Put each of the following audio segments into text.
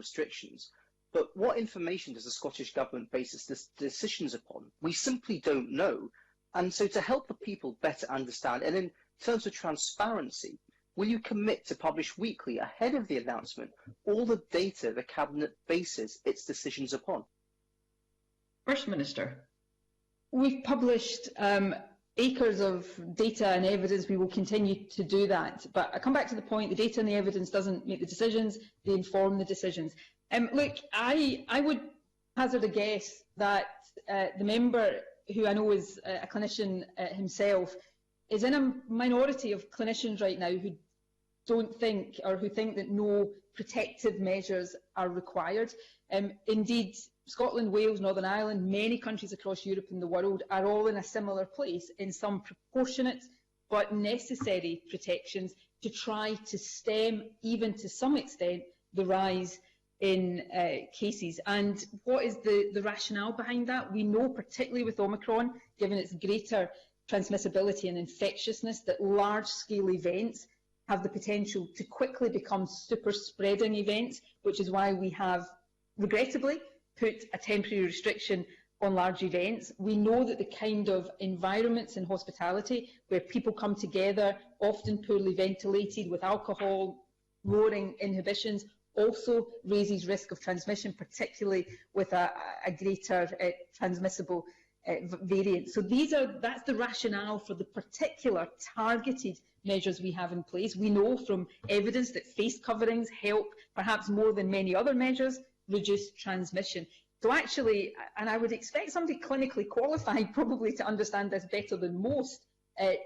restrictions. But what information does the Scottish Government base its decisions upon? We simply don't know. And so to help the people better understand, and in terms of transparency, will you commit to publish weekly, ahead of the announcement, all the data the Cabinet bases its decisions upon? First Minister. We've published acres of data and evidence. We will continue to do that. But I come back to the point, the data and the evidence doesn't make the decisions, they inform the decisions. Look, I would hazard a guess that the member, who I know is a clinician himself, is in a minority of clinicians right now who don't think, or who think that no protective measures are required. Indeed, Scotland, Wales, Northern Ireland, many countries across Europe and the world are all in a similar place in some proportionate but necessary protections to try to stem, even to some extent, the rise in cases. And what is the rationale behind that? We know, particularly with Omicron, given its greater transmissibility and infectiousness, that large-scale events have the potential to quickly become super-spreading events, which is why we have, regrettably, put a temporary restriction on large events. We know that the kind of environments in hospitality where people come together, often poorly ventilated, with alcohol, lowering inhibitions, also raises risk of transmission, particularly with a greater transmissible variant. So that's the rationale for the particular targeted measures we have in place. We know from evidence that face coverings help, perhaps more than many other measures, reduce transmission. So actually, and I would expect somebody clinically qualified probably to understand this better than most, that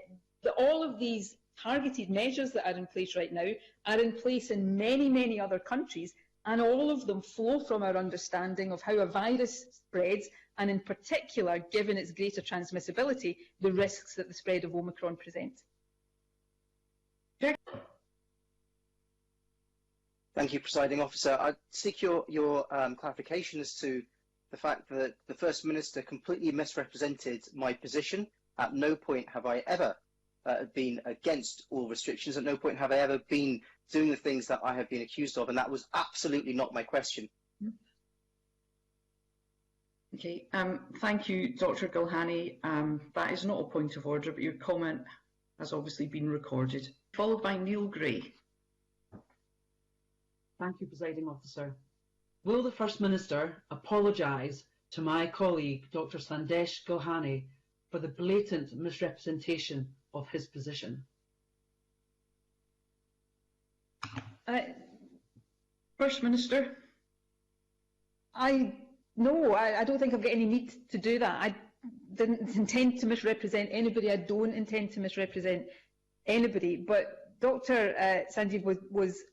all of these targeted measures that are in place right now are in place in many, many other countries, and all of them flow from our understanding of how a virus spreads, and in particular, given its greater transmissibility, the risks that the spread of Omicron presents. Thank you, Presiding Officer. I seek your clarification as to the fact that the First Minister completely misrepresented my position. At no point have I ever been against all restrictions. At no point have I ever been doing the things that I have been accused of, and that was absolutely not my question. Okay, thank you, Dr. Gilhani. That is not a point of order, but your comment has obviously been recorded. Followed by Neil Gray. Thank you, Presiding Officer. Will the First Minister apologise to my colleague, Dr. Sanjeev Gilhani, for the blatant misrepresentation of his position? First Minister. No, I don't think I've got any need to do that. I didn't intend to misrepresent anybody. I don't intend to misrepresent anybody. But Dr. Sanjeev was,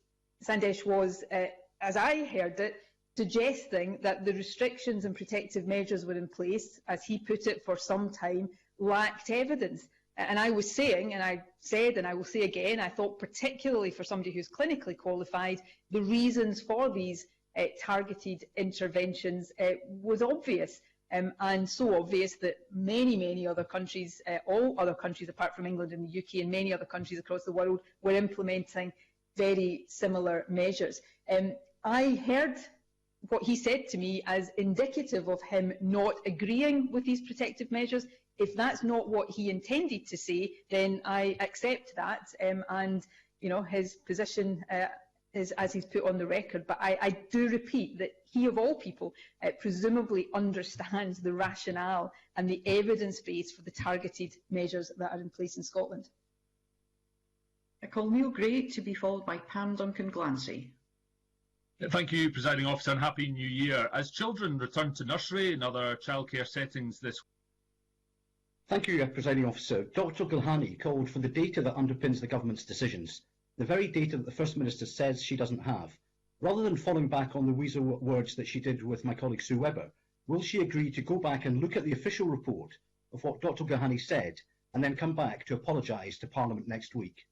as I heard it, suggesting that the restrictions and protective measures were in place, as he put it, for some time, lacked evidence. And I was saying, and I said, and I will say again, I thought particularly for somebody who's clinically qualified, the reasons for these targeted interventions was obvious, and so obvious that many, many other countries, all other countries apart from England and the UK, and many other countries across the world were implementing very similar measures. I heard what he said to me as indicative of him not agreeing with these protective measures. If that's not what he intended to say, then I accept that, and you know, his position is as he's put on the record. But I do repeat that he, of all people, presumably understands the rationale and the evidence base for the targeted measures that are in place in Scotland. I call Neil Gray to be followed by Pam Duncan-Glancy. Thank you, Presiding Officer, and Happy New Year. As children return to nursery and other childcare settings this week. Thank you, Presiding Officer. Dr. Gilhani called for the data that underpins the government's decisions, the very data that the First Minister says she doesn't have. Rather than falling back on the weasel words that she did with my colleague Sue Webber, will she agree to go back and look at the official report of what Dr. Gilhani said and then come back to apologise to Parliament next week?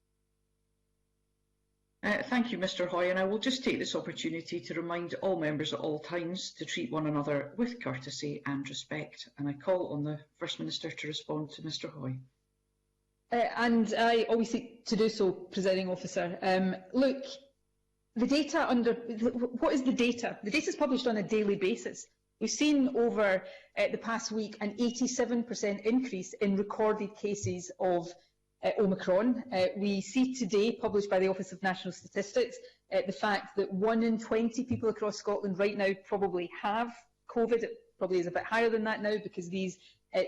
Thank you, Mr Hoy, and I will just take this opportunity to remind all members at all times to treat one another with courtesy and respect, and I call on the First Minister to respond to Mr Hoy. And I always seek to do so, Presiding Officer. Look, the data what is the data? The data is published on a daily basis. We've seen over the past week an 87% increase in recorded cases of Omicron. We see today, published by the Office of National Statistics, the fact that 1 in 20 people across Scotland right now probably have COVID. It probably is a bit higher than that now because these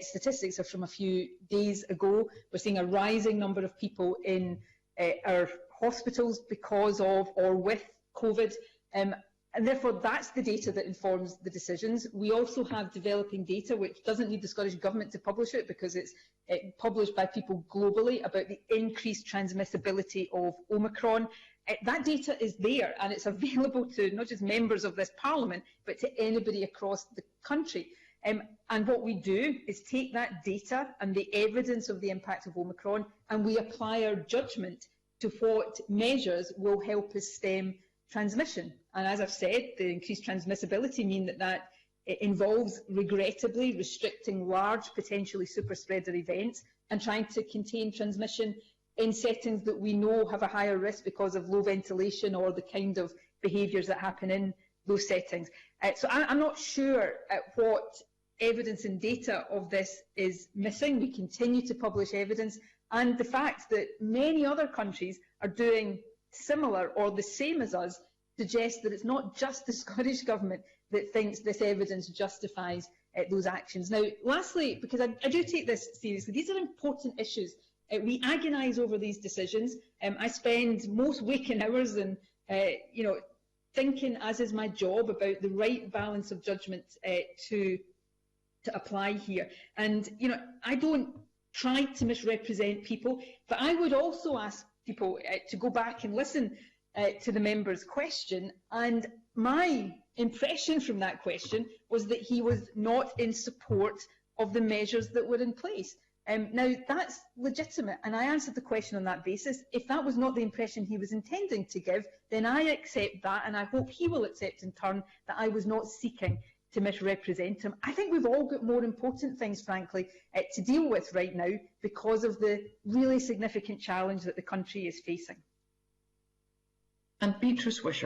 statistics are from a few days ago. We're seeing a rising number of people in our hospitals because of or with COVID. And therefore, that's the data that informs the decisions. We also have developing data, which doesn't need the Scottish Government to publish it because it's published by people globally about the increased transmissibility of Omicron. That data is there and it's available to not just members of this Parliament, but to anybody across the country. And what we do is take that data and the evidence of the impact of Omicron and we apply our judgment to what measures will help us stem transmission. And as I've said, the increased transmissibility mean that it involves, regrettably, restricting large, potentially super spreader events and trying to contain transmission in settings that we know have a higher risk because of low ventilation or the kind of behaviours that happen in those settings. So I'm not sure what evidence and data of this is missing. We continue to publish evidence, and the fact that many other countries are doing similar or the same as us suggests that it's not just the Scottish Government that thinks this evidence justifies those actions. Now, lastly, because I do take this seriously, these are important issues. We agonise over these decisions. I spend most waking hours and thinking, as is my job, about the right balance of judgment to apply here. And I don't try to misrepresent people, but I would also ask people to go back and listen to the member's question, and my impression from that question was that he was not in support of the measures that were in place. Now, that's legitimate, and I answered the question on that basis. If that was not the impression he was intending to give, then I accept that, and I hope he will accept in turn that I was not seeking to misrepresent him. I think we've all got more important things, frankly, to deal with right now because of the really significant challenge that the country is facing. And Beatrice Wishart.